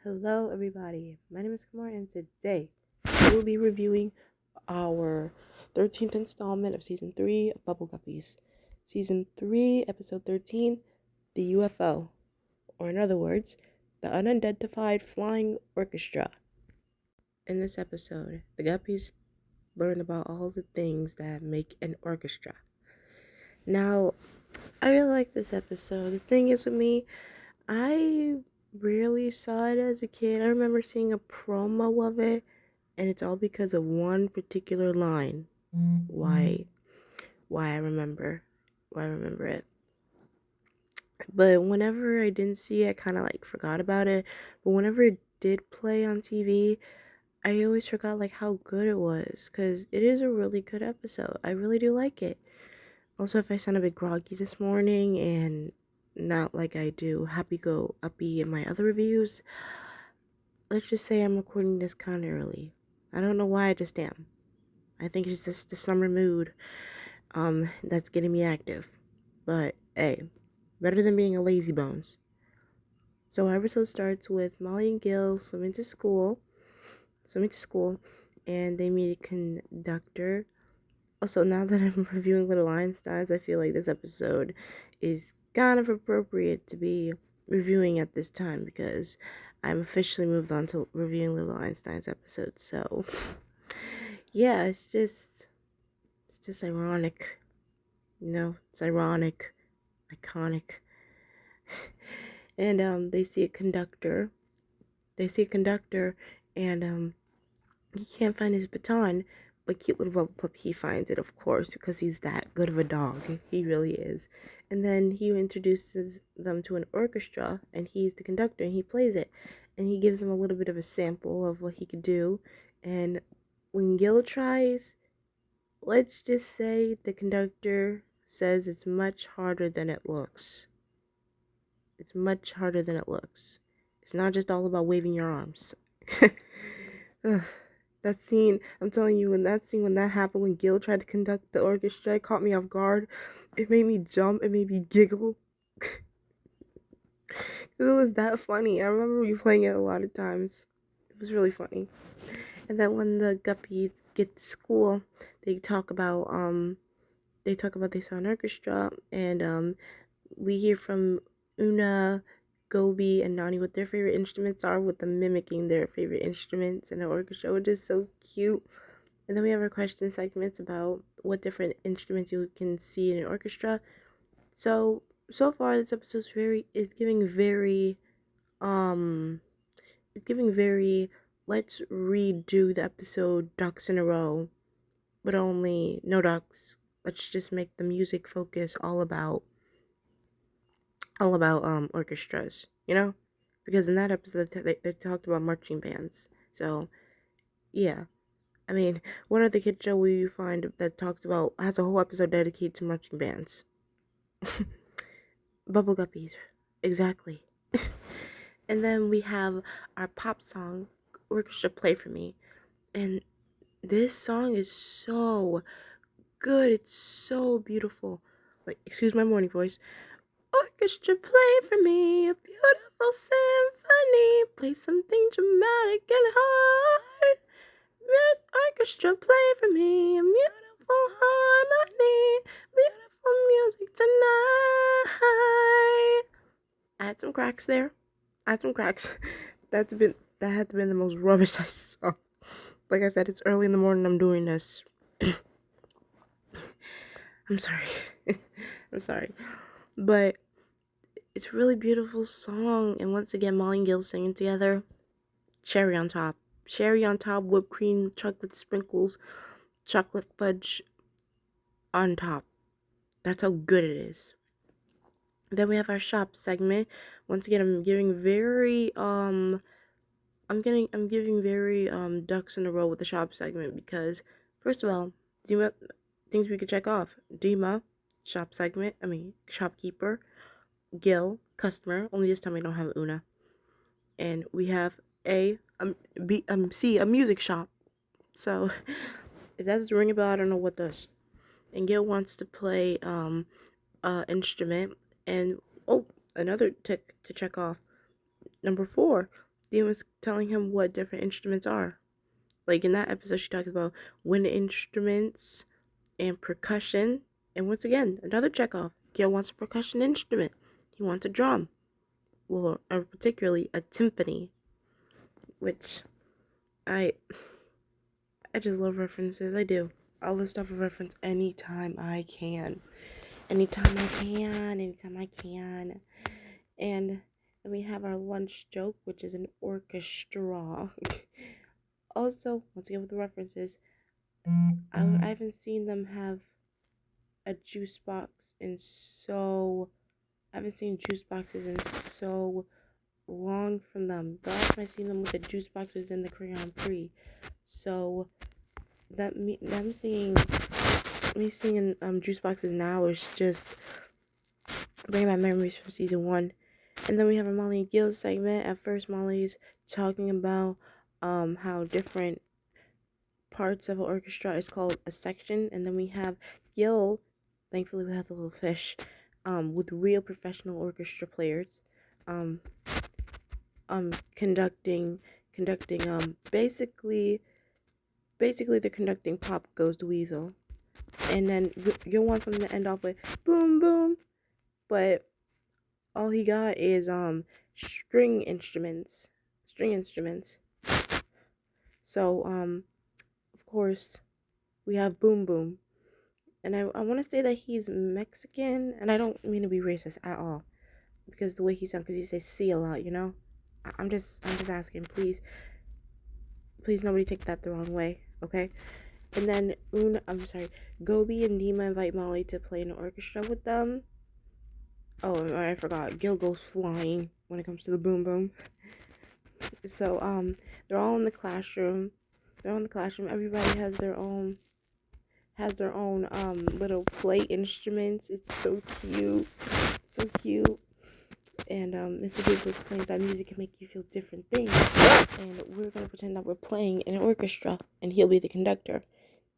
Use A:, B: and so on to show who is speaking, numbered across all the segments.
A: Hello, everybody. My name is Kamar, and today we will be reviewing our 13th installment of Season 3 of Bubble Guppies. Season 3, Episode 13, the UFO, or in other words, the Unidentified Flying Orchestra. In this episode, the Guppies learn about all the things that make an orchestra. Now, I really like this episode. The thing is with me, I rarely saw it as a kid. I remember seeing a promo of it, and it's all because of one particular line. Why I remember it. But whenever I didn't see it, I kind of forgot about it. But whenever it did play on TV, I always forgot how good it was, because it is a really good episode. I really do like it. Also, if I sound a bit groggy this morning and not like I do happy-go-uppy in my other reviews, let's just say I'm recording this kind of early. I don't know why, I just am. I think it's just the summer mood that's getting me active. But hey, better than being a lazy bones. So our episode starts with Molly and Gil swimming to school, and they meet a conductor. Also, now that I'm reviewing Little Einsteins, I feel like this episode is kind of appropriate to be reviewing at this time, because I'm officially moved on to reviewing Little Einsteins episodes. So, yeah, it's just ironic. It's ironic, iconic. And they see a conductor. And he can't find his baton, but cute little Bubble Pup, he finds it, of course, because he's that good of a dog. He really is. And then he introduces them to an orchestra, and he's the conductor, and he plays it. And he gives them a little bit of a sample of what he could do. And when Gil tries, let's just say the conductor says it's much harder than it looks. It's much harder than it looks. It's not just all about waving your arms. That scene, I'm telling you, when that happened, when Gil tried to conduct the orchestra, it caught me off guard. It made me jump, it made me giggle. It was that funny. I remember you playing it a lot of times. It was really funny. And then when the Guppies get to school, they talk about they saw an orchestra, and we hear from Una, Gobi, and Nani what their favorite instruments are, with them mimicking their favorite instruments in the orchestra, which is so cute. And then we have our question segments about what different instruments you can see in an orchestra. So far this episode is giving very let's redo the episode ducks in a row, but only no ducks. Let's just make the music focus all about orchestras, because in that episode they talked about marching bands. So yeah, I mean, what other kid show will you find that has a whole episode dedicated to marching bands? Bubble Guppies, exactly. And then we have our pop song Orchestra play for me, and this song is so good. It's so beautiful. Excuse my morning voice. Orchestra play for me a beautiful symphony. Play something dramatic and hard. Yes, orchestra play for me a beautiful harmony. Beautiful music tonight. I had some cracks there. That had to be the most rubbish I saw. Like I said, it's early in the morning. I'm doing this. I'm sorry. I'm sorry. But it's a really beautiful song. And once again, Molly and Gil singing together. Cherry on top. Cherry on top, whipped cream, chocolate sprinkles, chocolate fudge on top. That's how good it is. Then we have our shop segment. Once again, I'm giving very ducks in a row with the shop segment, because first of all, Dima, things we could check off. Dima, shopkeeper. Gil, customer. Only this time I don't have Una. And we have a music shop. So if that doesn't ring a bell, I don't know what does. And Gil wants to play instrument. And another tick to check off. Number 4, Dima's telling him what different instruments are. Like in that episode, she talks about wind instruments and percussion. And once again, another checkoff. Gil wants a percussion instrument. He wants a drum. Well, particularly a timpani, which I just love references. I do. I'll list off a reference anytime I can. Anytime I can. And then we have our lunch joke, which is an orchestra. Also, once again with the references, I haven't seen them have a juice box in so... I haven't seen juice boxes in so long from them. The last time I seen them with the juice boxes in the Crayon Free. So me seeing juice boxes now is just bringing back memories from season 1. And then we have a Molly and Gil segment. At first, Molly's talking about how different parts of an orchestra is called a section, and then we have Gil. Thankfully, we have the little fish, with real professional orchestra players, conducting, basically they're conducting Pop Goes the Weasel, and then Gil wants something to end off with boom boom, but all he got is string instruments. So of course we have Boom Boom, and I want to say that he's Mexican, and I don't mean to be racist at all, because the way he sounds, because he says "see" a lot, you know. I'm just asking, please nobody take that the wrong way, okay? And then Gobi and Dima invite Molly to play in an orchestra with them. Oh, I forgot. Gil goes flying when it comes to the boom boom. So they're all in the classroom. Everybody has their own little play instruments. It's so cute. And Mr. Google explains that music can make you feel different things. And we're gonna pretend that we're playing in an orchestra, and he'll be the conductor.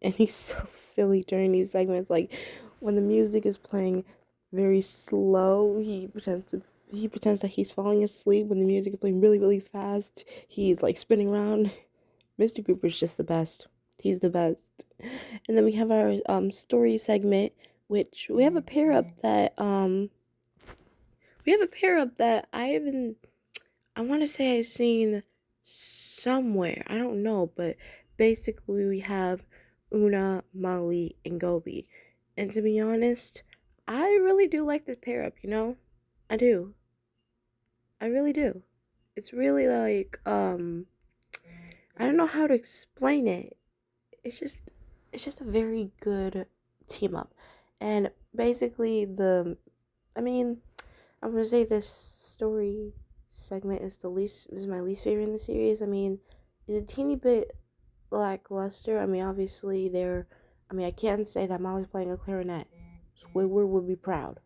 A: And he's so silly during these segments. Like when the music is playing very slow, he pretends that he's falling asleep. When the music is playing really, really fast, he's like spinning around. Mr. Cooper's just the best. He's the best. And then we have our story segment, which we have a pair up that I want to say I've seen somewhere. I don't know, but basically we have Una, Molly, and Gobi. And to be honest, I really do like this pair up, you know? I do. I really do. It's really like, I don't know how to explain it. It's just a very good team up. And basically I'm gonna say this story segment is my least favorite in the series. I mean, it's a teeny bit lackluster. I mean, obviously I can't say that Molly's playing a clarinet. Squidward would be proud.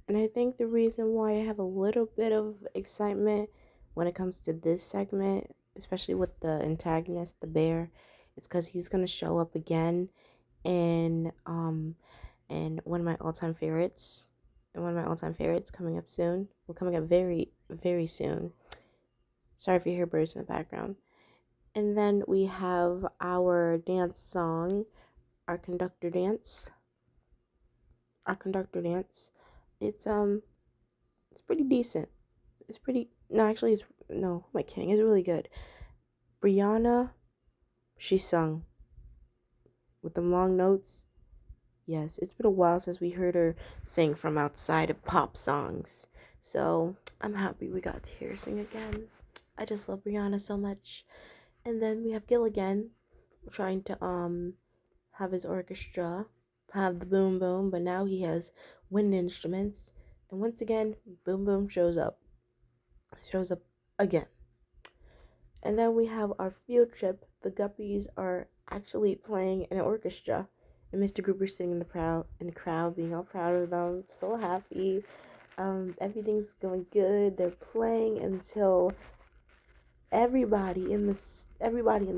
A: And I think the reason why I have a little bit of excitement when it comes to this segment, especially with the antagonist, the bear, it's because he's gonna show up again in one of my all-time favorites. And one of my all-time favorites coming up soon. Well, coming up very, very soon. Sorry if you hear birds in the background. And then we have our dance song, our conductor dance. It's pretty decent. Who am I kidding? It's really good. Brianna, she sung with them long notes. Yes, it's been a while since we heard her sing from outside of pop songs. So I'm happy we got to hear her sing again. I just love Brianna so much. And then we have Gil again, trying to have his orchestra, have the boom boom, but now he has wind instruments. And once again, boom boom shows up again. And then we have our field trip. The Guppies are actually playing in an orchestra. And Mr. Grouper's sitting in the crowd, being all proud of them, so happy. Everything's going good. They're playing until everybody in the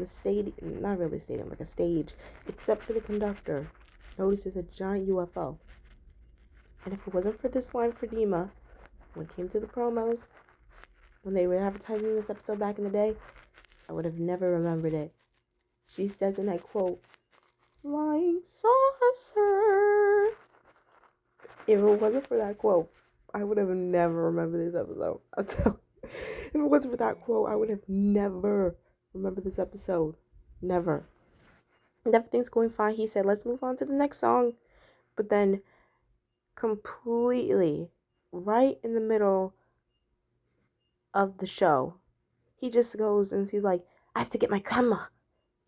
A: stadium, not really stadium, like a stage, except for the conductor, notices a giant UFO. And if it wasn't for this line for Dima, when it came to the promos, when they were advertising this episode back in the day, I would have never remembered it. She says, and I quote, "Flying saucer." If it wasn't for that quote, I would have never remembered this episode. If it wasn't for that quote, I would have never remembered this episode. Never. And everything's going fine. He said, "Let's move on to the next song." But then, completely, right in the middle of the show, he just goes and he's like, "I have to get my camera."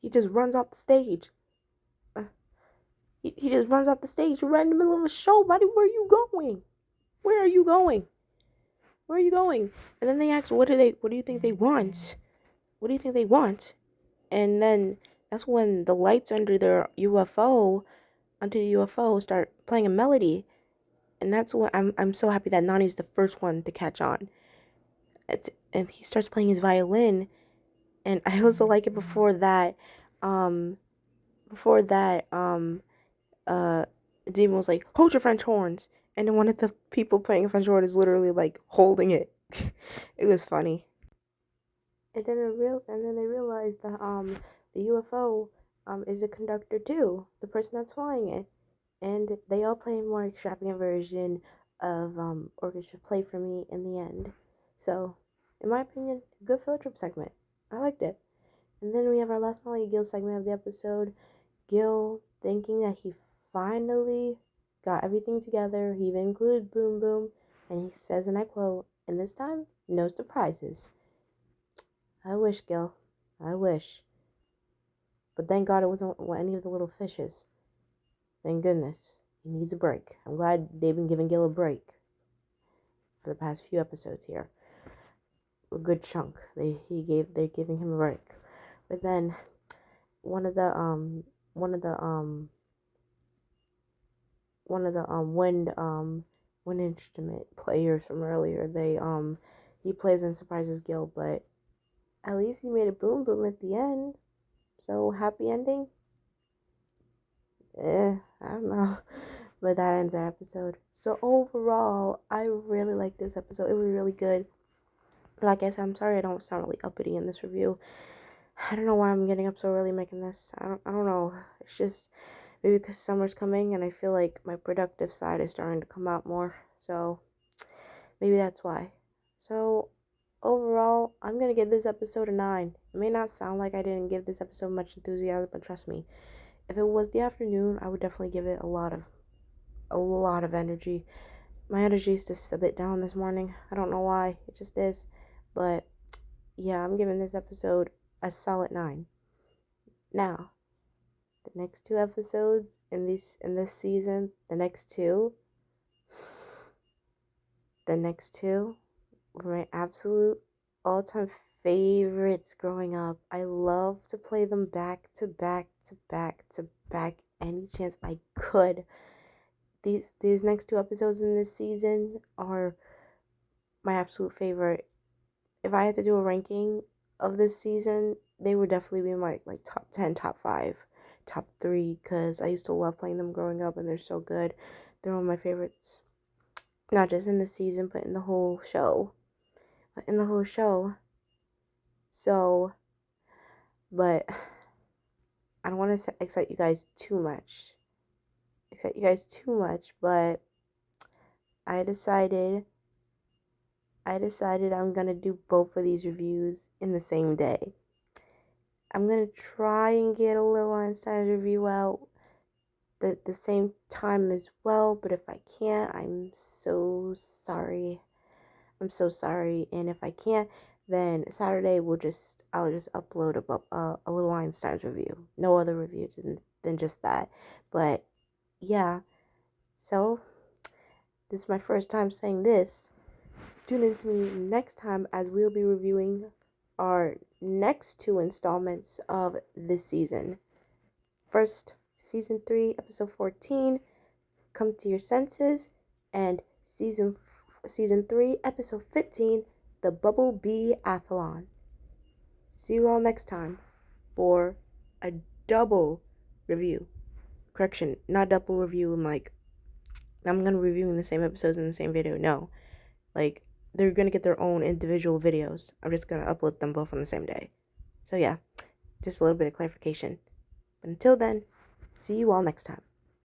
A: He just runs off the stage. He just runs off the stage right in the middle of a show. Buddy, where are you going? Where are you going? Where are you going? And then they ask, what do you think they want? What do you think they want? And then that's when the lights under the UFO start playing a melody. And that's when I'm so happy that Nani's the first one to catch on. And he starts playing his violin. And I also like it before that, Demon was like, "Hold your French horns." And then one of the people playing French horn is literally like holding it. It was funny. And then they realized that the UFO is a conductor too, the person that's flying it. And they all play a more extravagant version of Orchestra Play for Me in the end. So, in my opinion, good field trip segment. I liked it. And then we have our last Molly Gill segment of the episode. Gil thinking that he finally got everything together. He even included Boom Boom. And he says, and I quote, "And this time, no surprises." I wish, Gil. I wish. But thank God it wasn't any of the little fishes. Thank goodness. He needs a break. I'm glad they've been giving Gil a break for the past few episodes here. A good chunk. They're giving him a break. But then one of the wind instrument players from earlier, he plays and surprises Gil, but at least he made a boom boom at the end. So happy ending? I don't know. But that ends our episode. So overall, I really like this episode. It was really good. Like I said, I'm sorry I don't sound really uppity in this review. I don't know why I'm getting up so early making this. I don't know. It's just maybe because summer's coming and I feel like my productive side is starting to come out more. So maybe that's why. So overall, I'm going to give this episode a 9. It may not sound like I didn't give this episode much enthusiasm, but trust me, if it was the afternoon, I would definitely give it a lot of energy. My energy is just a bit down this morning. I don't know why. It just is. But yeah, I'm giving this episode a solid 9. Now, the next 2 episodes in this season, the next two were my absolute all-time favorites growing up. I love to play them back to back to back to back any chance I could. These next 2 episodes in this season are my absolute favorite. If I had to do a ranking of this season, they would definitely be my like top 10, top 5, top 3, because I used to love playing them growing up and they're so good. They're one of my favorites. Not just in the season, but in the whole show. So, but I don't want to excite you guys too much. But I decided I'm going to do both of these reviews in the same day. I'm going to try and get a little Einstein's review out the same time as well, but if I can't, I'm so sorry. And if I can't, then Saturday I'll just upload a little Einstein's review. No other review than just that. But yeah, so this is my first time saying this. Tune in to me next time as we'll be reviewing our next 2 installments of this season. First, season 3, episode 14, Come to Your Senses, and season 3, episode 15, The Bubble Bee Athlon. See you all next time for a double review. Correction, not double review like I'm gonna review in the same episodes in the same video. No, like they're going to get their own individual videos. I'm just going to upload them both on the same day. So yeah, just a little bit of clarification. But until then, see you all next time.